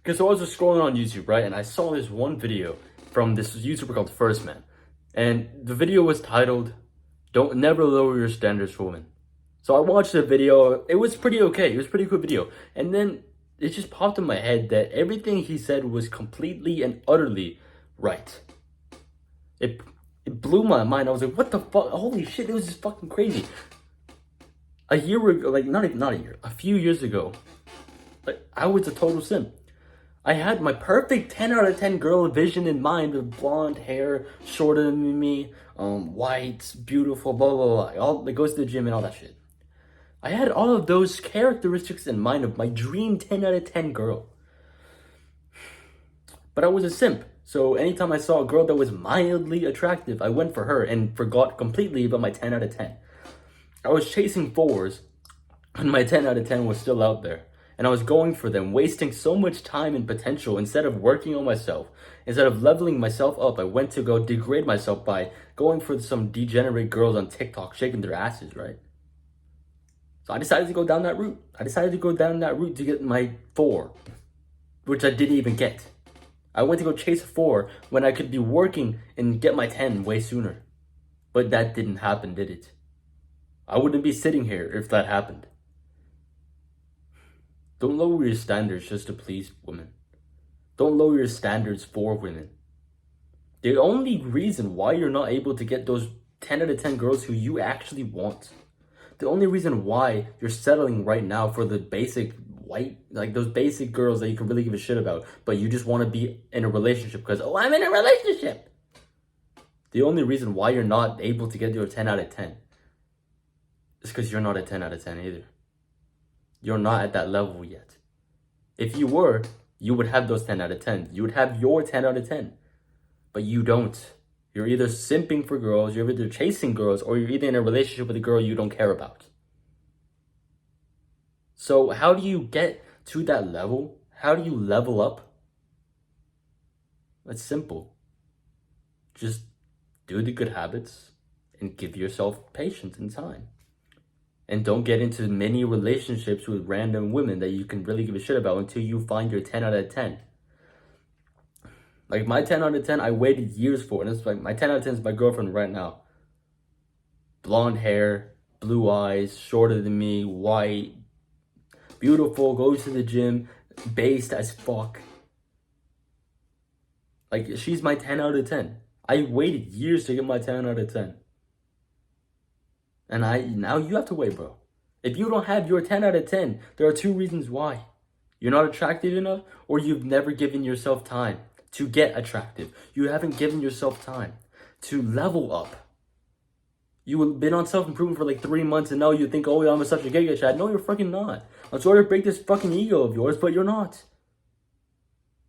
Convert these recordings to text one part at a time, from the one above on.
Because I was just scrolling on YouTube, right? And I saw this one video from this YouTuber called First Man. And the video was titled, Don't Never Lower Your Standards for Women. So I watched the video. It was pretty okay. It was a pretty cool video. And then it just popped in my head that everything he said was completely and utterly right. It, it blew my mind. I was like, what the fuck? Holy shit, it was just fucking crazy. A year ago, like not a year, a few years ago, like I was a total simp. I had my perfect 10 out of 10 girl vision in mind with blonde hair, shorter than me, white, beautiful, blah, blah, blah. All that goes to the gym and all that shit. I had all of those characteristics in mind of my dream 10 out of 10 girl. But I was a simp. So anytime I saw a girl that was mildly attractive, I went for her and forgot completely about my 10 out of 10. I was chasing fours and my 10 out of 10 was still out there. And I was going for them, wasting so much time and potential instead of working on myself. Instead of leveling myself up, I went to go degrade myself by going for some degenerate girls on TikTok shaking their asses, right? So I decided to go down that route. I decided to go down that route to get my 4, which I didn't even get. I went to go chase a 4 when I could be working and get my 10 way sooner. But that didn't happen, did it? I wouldn't be sitting here if that happened. Don't lower your standards just to please women. Don't lower your standards for women. The only reason why you're not able to get those 10 out of 10 girls who you actually want, the only reason why you're settling right now for the basic white, like those basic girls that you can really give a shit about, but you just want to be in a relationship because, oh, I'm in a relationship. The only reason why you're not able to get your 10 out of 10 is because you're not a 10 out of 10 either. You're not at that level yet. If you were, you would have those 10 out of 10. You would have your 10 out of 10. But you don't. You're either simping for girls, you're either chasing girls, or you're either in a relationship with a girl you don't care about. So how do you get to that level? How do you level up? It's simple. Just do the good habits and give yourself patience and time. And don't get into many relationships with random women that you can really give a shit about until you find your 10 out of 10. Like my 10 out of 10, I waited years for. And it's like my 10 out of 10 is my girlfriend right now. Blonde hair, blue eyes, shorter than me, white, beautiful, goes to the gym, based as fuck. Like she's my 10 out of 10. I waited years to get my 10 out of 10. And now you have to wait, bro. If you don't have your 10 out of 10, there are 2 reasons why. You're not attractive enough, or you've never given yourself time to get attractive. You haven't given yourself time to level up. You've been on self-improvement for like 3 months and now you think, oh, yeah, I'm such a giga chad. No, you're fucking not. I'm sorry to break this fucking ego of yours, but you're not.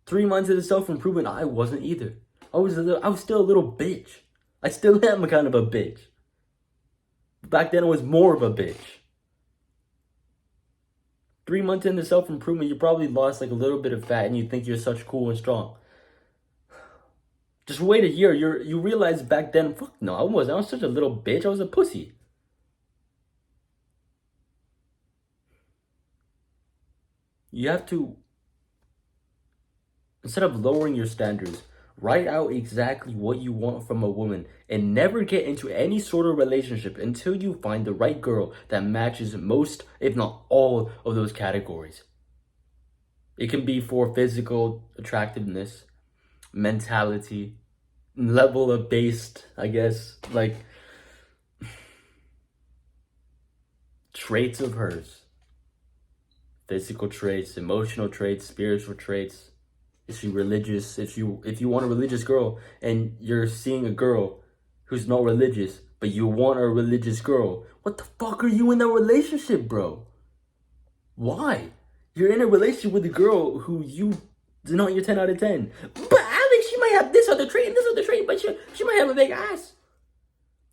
3 months into self-improvement, I wasn't either. I was still a little bitch. I still am kind of a bitch. Back then, I was more of a bitch. 3 months into self-improvement, you probably lost like a little bit of fat and you think you're such cool and strong. Just wait a year, you realize back then, fuck no, I was such a little bitch, I was a pussy. You have to, instead of lowering your standards, write out exactly what you want from a woman and never get into any sort of relationship until you find the right girl that matches most, if not all, of those categories. It can be for physical attractiveness, mentality, level of based, I guess, like traits of hers. Physical traits, emotional traits, spiritual traits. Is she religious? If you want a religious girl and you're seeing a girl who's not religious, but you want a religious girl, what the fuck are you in that relationship, bro? Why? You're in a relationship with a girl who you is not your 10 out of 10. But Alex, she might have this other trait and this other trait, but she might have a big ass.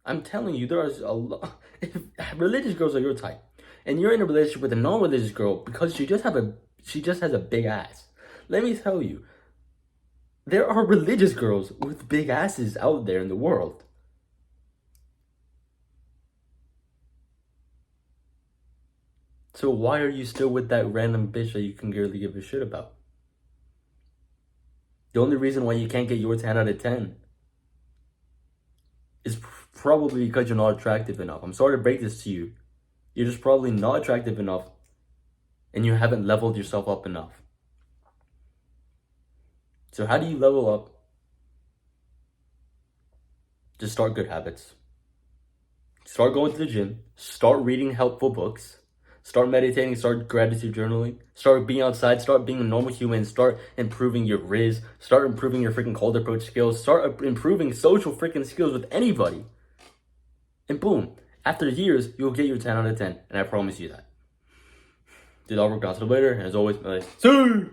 I'm telling you, there's a lot. If religious girls are your type, and you're in a relationship with a non-religious girl because she just has a big ass. Let me tell you, there are religious girls with big asses out there in the world. So why are you still with that random bitch that you can barely give a shit about? The only reason why you can't get your 10 out of 10 is probably because you're not attractive enough. I'm sorry to break this to you. You're just probably not attractive enough and you haven't leveled yourself up enough. So how do you level up? Just start good habits. Start going to the gym. Start reading helpful books. Start meditating. Start gratitude journaling. Start being outside. Start being a normal human. Start improving your Riz. Start improving your freaking cold approach skills. Start improving social freaking skills with anybody. And boom, after years, you'll get your 10 out of 10. And I promise you that. Dude, Albert Gosselator, and as always, see.